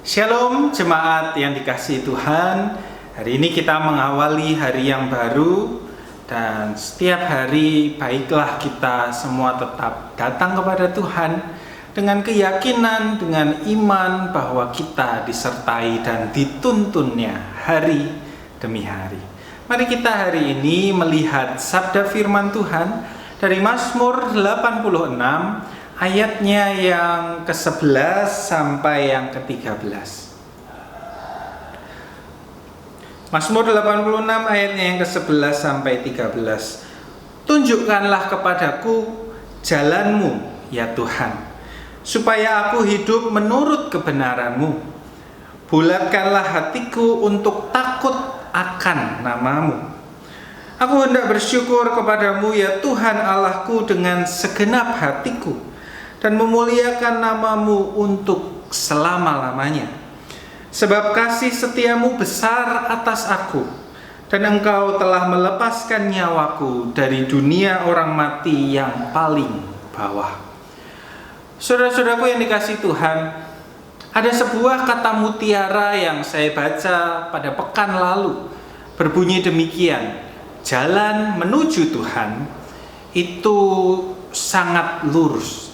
Shalom jemaat yang dikasihi Tuhan. Hari ini kita mengawali hari yang baru. Dan setiap hari baiklah kita semua tetap datang kepada Tuhan dengan keyakinan, dengan iman bahwa kita disertai dan dituntunnya hari demi hari. Mari kita hari ini melihat sabda firman Tuhan dari Mazmur 86 ayatnya yang ke-11 sampai yang ke-13. Mazmur 86 ayatnya yang ke-11 sampai 13. Tunjukkanlah kepadaku jalan-Mu, ya Tuhan, supaya aku hidup menurut kebenaran-Mu. Bulatkanlah hatiku untuk takut akan nama-Mu. Aku hendak bersyukur kepadamu, ya Tuhan Allahku, dengan segenap hatiku, dan memuliakan nama-Mu untuk selama-lamanya. Sebab kasih setiamu besar atas aku, dan Engkau telah melepaskan nyawaku dari dunia orang mati yang paling bawah. Saudara-saudaraku yang dikasihi Tuhan, ada sebuah kata mutiara yang saya baca pada pekan lalu, berbunyi demikian: jalan menuju Tuhan itu sangat lurus.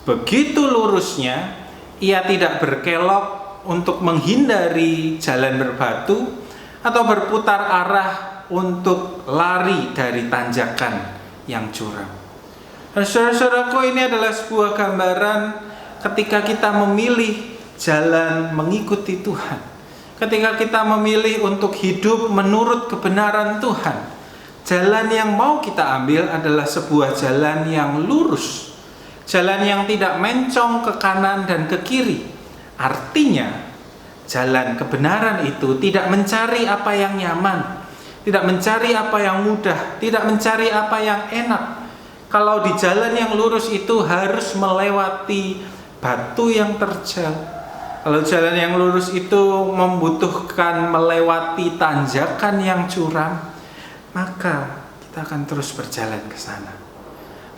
Begitu lurusnya, ia tidak berkelok untuk menghindari jalan berbatu atau berputar arah untuk lari dari tanjakan yang curam. Saudara-saudaraku, ini adalah sebuah gambaran ketika kita memilih jalan mengikuti Tuhan. Ketika kita memilih untuk hidup menurut kebenaran Tuhan, jalan yang mau kita ambil adalah sebuah jalan yang lurus. Jalan yang tidak mencong ke kanan dan ke kiri. Artinya, jalan kebenaran itu tidak mencari apa yang nyaman, tidak mencari apa yang mudah, tidak mencari apa yang enak. Kalau di jalan yang lurus itu harus melewati batu yang terjal. Kalau jalan yang lurus itu membutuhkan melewati tanjakan yang curam, maka kita akan terus berjalan ke sana.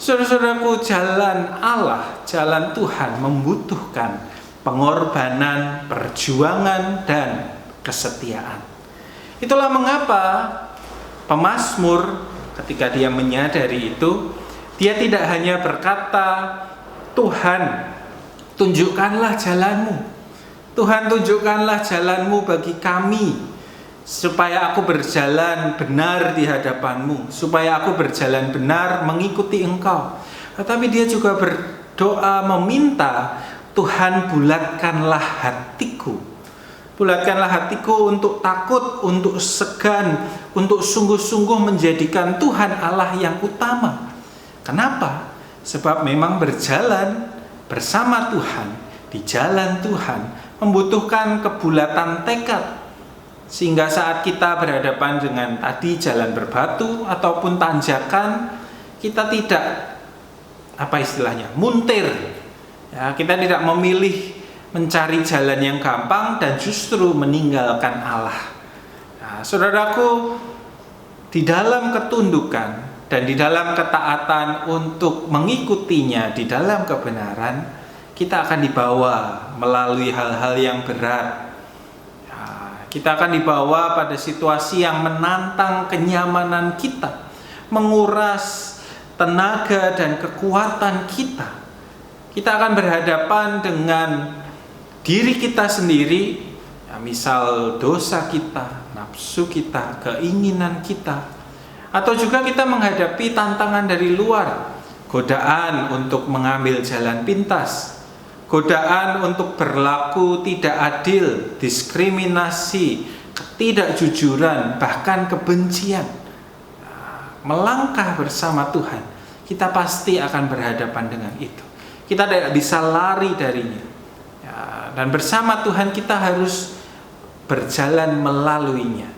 Saudara-saudaraku, jalan Allah, jalan Tuhan membutuhkan pengorbanan, perjuangan, dan kesetiaan. Itulah mengapa pemazmur ketika dia menyadari itu, dia tidak hanya berkata, Tuhan, tunjukkanlah jalan-Mu. Tuhan, tunjukkanlah jalan-Mu bagi kami, supaya aku berjalan benar di hadapan-Mu, supaya aku berjalan benar mengikuti Engkau. Tetapi dia juga berdoa meminta, Tuhan, bulatkanlah hatiku. Bulatkanlah hatiku untuk takut, untuk segan, untuk sungguh-sungguh menjadikan Tuhan Allah yang utama. Kenapa? Sebab memang berjalan bersama Tuhan, di jalan Tuhan, membutuhkan kebulatan tekad. Sehingga saat kita berhadapan dengan tadi jalan berbatu ataupun tanjakan, kita tidak, muntir. Ya, kita tidak memilih mencari jalan yang gampang dan justru meninggalkan Allah. Nah, saudaraku, di dalam ketundukan dan di dalam ketaatan untuk mengikutinya di dalam kebenaran, kita akan dibawa melalui hal-hal yang berat. Kita akan dibawa pada situasi yang menantang kenyamanan kita, menguras tenaga dan kekuatan kita. Kita akan berhadapan dengan diri kita sendiri, ya, misal dosa kita, nafsu kita, keinginan kita, atau juga kita menghadapi tantangan dari luar, godaan untuk mengambil jalan pintas, godaan untuk berlaku tidak adil, diskriminasi, ketidakjujuran, bahkan kebencian. Melangkah bersama Tuhan, kita pasti akan berhadapan dengan itu. Kita tidak bisa lari darinya. Dan bersama Tuhan kita harus berjalan melaluinya.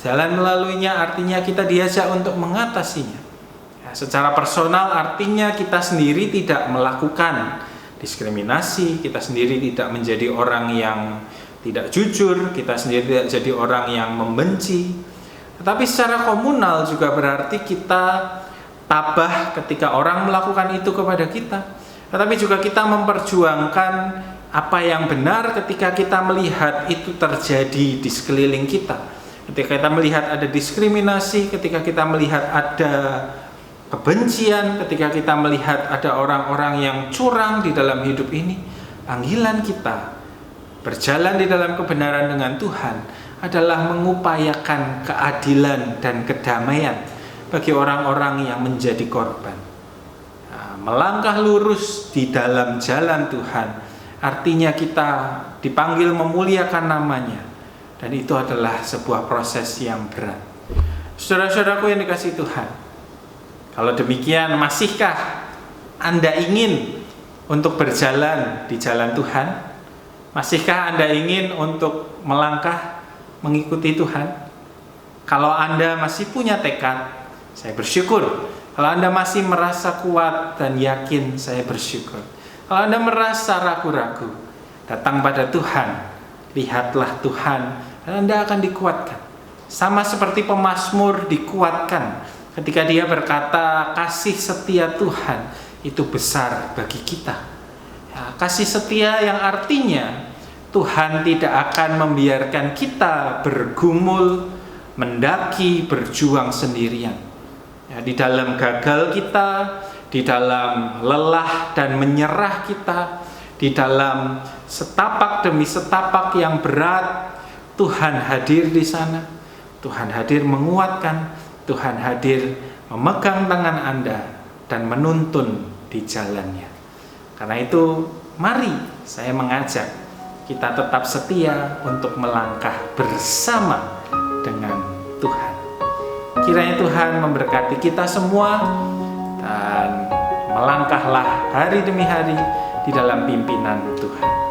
Jalan melaluinya artinya kita diajak untuk mengatasinya. Secara personal artinya kita sendiri tidak melakukan diskriminasi, kita sendiri tidak menjadi orang yang tidak jujur, kita sendiri tidak jadi orang yang membenci. Tetapi secara komunal juga berarti kita tabah ketika orang melakukan itu kepada kita. Tetapi juga kita memperjuangkan apa yang benar ketika kita melihat itu terjadi di sekeliling kita. Ketika kita melihat ada diskriminasi, ketika kita melihat ada kebencian, ketika kita melihat ada orang-orang yang curang di dalam hidup ini, panggilan kita berjalan di dalam kebenaran dengan Tuhan adalah mengupayakan keadilan dan kedamaian bagi orang-orang yang menjadi korban. Melangkah lurus di dalam jalan Tuhan artinya kita dipanggil memuliakan namanya, dan itu adalah sebuah proses yang berat. Saudara-saudaraku yang dikasihi Tuhan, kalau demikian, masihkah Anda ingin untuk berjalan di jalan Tuhan? Masihkah Anda ingin untuk melangkah mengikuti Tuhan? Kalau Anda masih punya tekad, saya bersyukur. Kalau Anda masih merasa kuat dan yakin, saya bersyukur. Kalau Anda merasa ragu-ragu, datang pada Tuhan, lihatlah Tuhan, dan Anda akan dikuatkan. Sama seperti pemazmur dikuatkan ketika dia berkata, kasih setia Tuhan itu besar bagi kita. Ya, kasih setia yang artinya Tuhan tidak akan membiarkan kita bergumul, mendaki, berjuang sendirian. Ya, di dalam gagal kita, di dalam lelah dan menyerah kita, di dalam setapak demi setapak yang berat, Tuhan hadir di sana. Tuhan hadir menguatkan, Tuhan hadir memegang tangan Anda dan menuntun di jalannya. Karena itu, mari saya mengajak kita tetap setia untuk melangkah bersama dengan Tuhan. Kiranya Tuhan memberkati kita semua, dan melangkahlah hari demi hari di dalam pimpinan Tuhan.